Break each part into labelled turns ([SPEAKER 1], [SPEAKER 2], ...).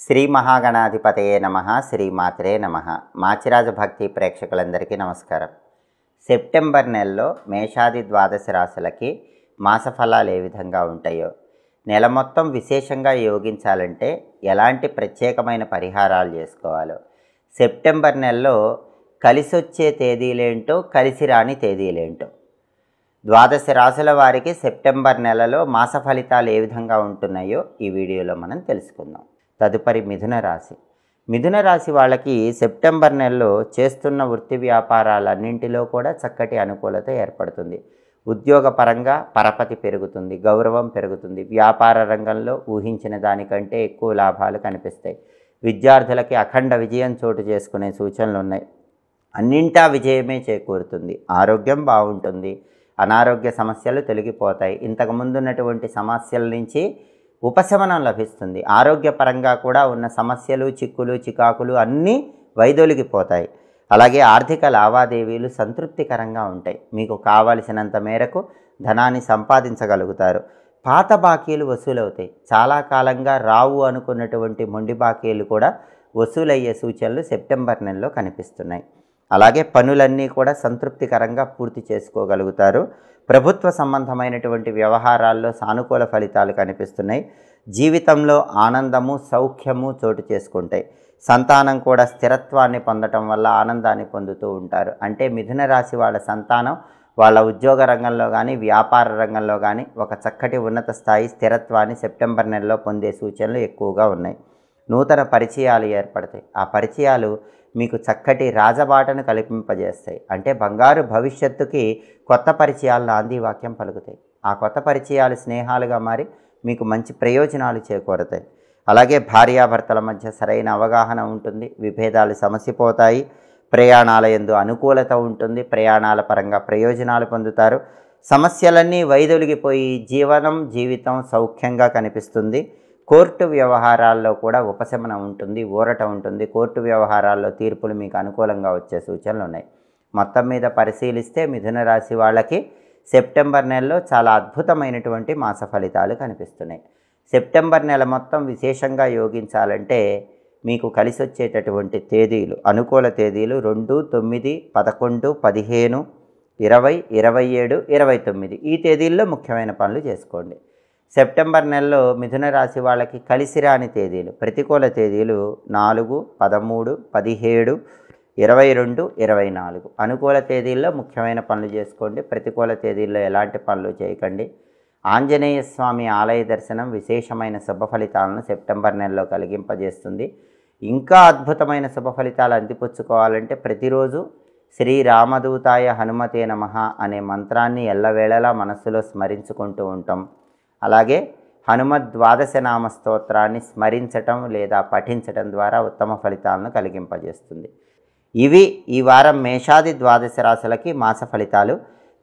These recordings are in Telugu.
[SPEAKER 1] శ్రీ మహాగణాధిపతయే నమః. శ్రీమాత్రే నమః. మాచిరాజ భక్తి ప్రేక్షకులందరికీ నమస్కారం. సెప్టెంబర్ నెలలో మేషాది ద్వాదశ రాశులకి మాస ఫలాలు ఏ విధంగా ఉంటాయో, నెల మొత్తం విశేషంగా యోగించాలంటే ఎలాంటి ప్రత్యేకమైన పరిహారాలు చేసుకోవాలో, సెప్టెంబర్ నెలలో కలిసొచ్చే తేదీలేంటో, కలిసి రాని తేదీలేంటో, ద్వాదశ రాశుల వారికి సెప్టెంబర్ నెలలో మాస ఫలితాలు ఏ విధంగా ఉంటున్నాయో ఈ వీడియోలో మనం తెలుసుకుందాం. తదుపరి మిథున రాశి. మిథున రాశి వాళ్ళకి సెప్టెంబర్ నెలలో చేస్తున్న వృత్తి వ్యాపారాలన్నింటిలో కూడా చక్కటి అనుకూలత ఏర్పడుతుంది. ఉద్యోగపరంగా పరపతి పెరుగుతుంది, గౌరవం పెరుగుతుంది. వ్యాపార రంగంలో ఊహించిన దానికంటే ఎక్కువ లాభాలు కనిపిస్తాయి. విద్యార్థులకి అఖండ విజయం చోటు చేసుకునే సూచనలు ఉన్నాయి. అన్నింటా విజయమే చేకూరుతుంది. ఆరోగ్యం బాగుంటుంది. అనారోగ్య సమస్యలు తొలగిపోతాయి. ఇంతకుముందు ఉన్నటువంటి సమస్యల నుంచి ఉపశమనం లభిస్తుంది. ఆరోగ్యపరంగా కూడా ఉన్న సమస్యలు, చిక్కులు, చికాకులు అన్నీ వైదొలిగిపోతాయి. అలాగే ఆర్థిక లావాదేవీలు సంతృప్తికరంగా ఉంటాయి. మీకు కావలసినంత మేరకు ధనాన్ని సంపాదించగలుగుతారు. పాత బాకీలు వసూలవుతాయి. చాలా కాలంగా రావు అనుకున్నటువంటి మొండి బాకీలు కూడా వసూలయ్యే సూచనలు సెప్టెంబర్ నెలలో కనిపిస్తున్నాయి. అలాగే పనులన్నీ కూడా సంతృప్తికరంగా పూర్తి చేసుకోగలుగుతారు. ప్రభుత్వ సంబంధమైనటువంటి వ్యవహారాల్లో సానుకూల ఫలితాలు కనిపిస్తున్నాయి. జీవితంలో ఆనందము, సౌఖ్యము చోటు చేసుకుంటాయి. సంతానం కూడా స్థిరత్వాన్ని పొందటం వల్ల ఆనందాన్ని పొందుతూ ఉంటారు. అంటే మిథున రాశి వాళ్ళ సంతానం వాళ్ళ ఉద్యోగ రంగంలో కానీ, వ్యాపార రంగంలో కానీ ఒక చక్కటి ఉన్నత స్థాయి స్థిరత్వాన్ని సెప్టెంబర్ నెలలో పొందే సూచనలు ఎక్కువగా ఉన్నాయి. నూతన పరిచయాలు ఏర్పడతాయి. ఆ పరిచయాలు మీకు చక్కటి రాజబాటను కల్పింపజేస్తాయి. అంటే బంగారు భవిష్యత్తుకి కొత్త పరిచయాలు నాంది వాక్యం పలుకుతాయి. ఆ కొత్త పరిచయాలు స్నేహాలుగా మారి మీకు మంచి ప్రయోజనాలు చేకూరతాయి. అలాగే భార్యాభర్తల మధ్య సరైన అవగాహన ఉంటుంది. విభేదాలు సమసిపోతాయి. ప్రయాణాల యందు అనుకూలత ఉంటుంది. ప్రయాణాల పరంగా ప్రయోజనాలు పొందుతారు. సమస్యలన్నీ వైదొలిగిపోయి జీవితం సౌఖ్యంగా కనిపిస్తుంది. కోర్టు వ్యవహారాల్లో కూడా ఉపశమనం ఉంటుంది, ఊరట ఉంటుంది. కోర్టు వ్యవహారాల్లో తీర్పులు మీకు అనుకూలంగా వచ్చే సూచనలు ఉన్నాయి. మొత్తం మీద పరిశీలిస్తే మిథున రాశి వాళ్ళకి సెప్టెంబర్ నెలలో చాలా అద్భుతమైనటువంటి మాస ఫలితాలు కనిపిస్తున్నాయి. సెప్టెంబర్ నెల మొత్తం విశేషంగా యోగించాలంటే మీకు కలిసి వచ్చేటటువంటి తేదీలు, అనుకూల తేదీలు 2, 9, 11, 15, 20, 27, 29 ఈ తేదీల్లో ముఖ్యమైన పనులు చేసుకోండి. సెప్టెంబర్ నెలలో మిథున రాశి వాళ్ళకి కలిసి రాని తేదీలు, ప్రతికూల తేదీలు 4, 13, 17, 22, 24. అనుకూల తేదీల్లో ముఖ్యమైన పనులు చేసుకోండి. ప్రతికూల తేదీల్లో ఎలాంటి పనులు చేయకండి. ఆంజనేయ స్వామి ఆలయ దర్శనం విశేషమైన శుభ ఫలితాలను సెప్టెంబర్ నెలలో కలిగింపజేస్తుంది. ఇంకా అద్భుతమైన శుభ ఫలితాలు అందిపుచ్చుకోవాలంటే ప్రతిరోజు శ్రీరామదూతాయ హనుమతే నమః అనే మంత్రాన్ని ఎల్లవేళలా మనస్సులో స్మరించుకుంటూ ఉంటాం. అలాగే హనుమద్ ద్వాదశ నామ స్తోత్రాన్ని స్మరించటం లేదా పఠించటం ద్వారా ఉత్తమ ఫలితాలను కలిగింపజేస్తుంది. ఇవి ఈ వారం మేషాది ద్వాదశ రాశులకి మాస ఫలితాలు.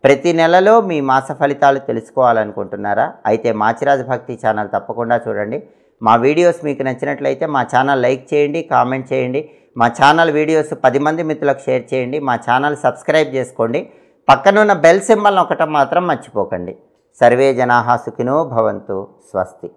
[SPEAKER 1] ప్రతి నెలలో మీ మాస ఫలితాలు తెలుసుకోవాలనుకుంటున్నారా? అయితే మాచిరాజ భక్తి ఛానల్ తప్పకుండా చూడండి. మా వీడియోస్ మీకు నచ్చినట్లయితే మా ఛానల్ లైక్ చేయండి, కామెంట్ చేయండి. మా ఛానల్ వీడియోస్ 10 మంది మిత్రులకు షేర్ చేయండి. మా ఛానల్ సబ్స్క్రైబ్ చేసుకోండి. పక్కనున్న బెల్ సింబల్ నొక్కటం మాత్రం మర్చిపోకండి. సర్వే జనాః సుఖినో భవంతు. స్వస్తి.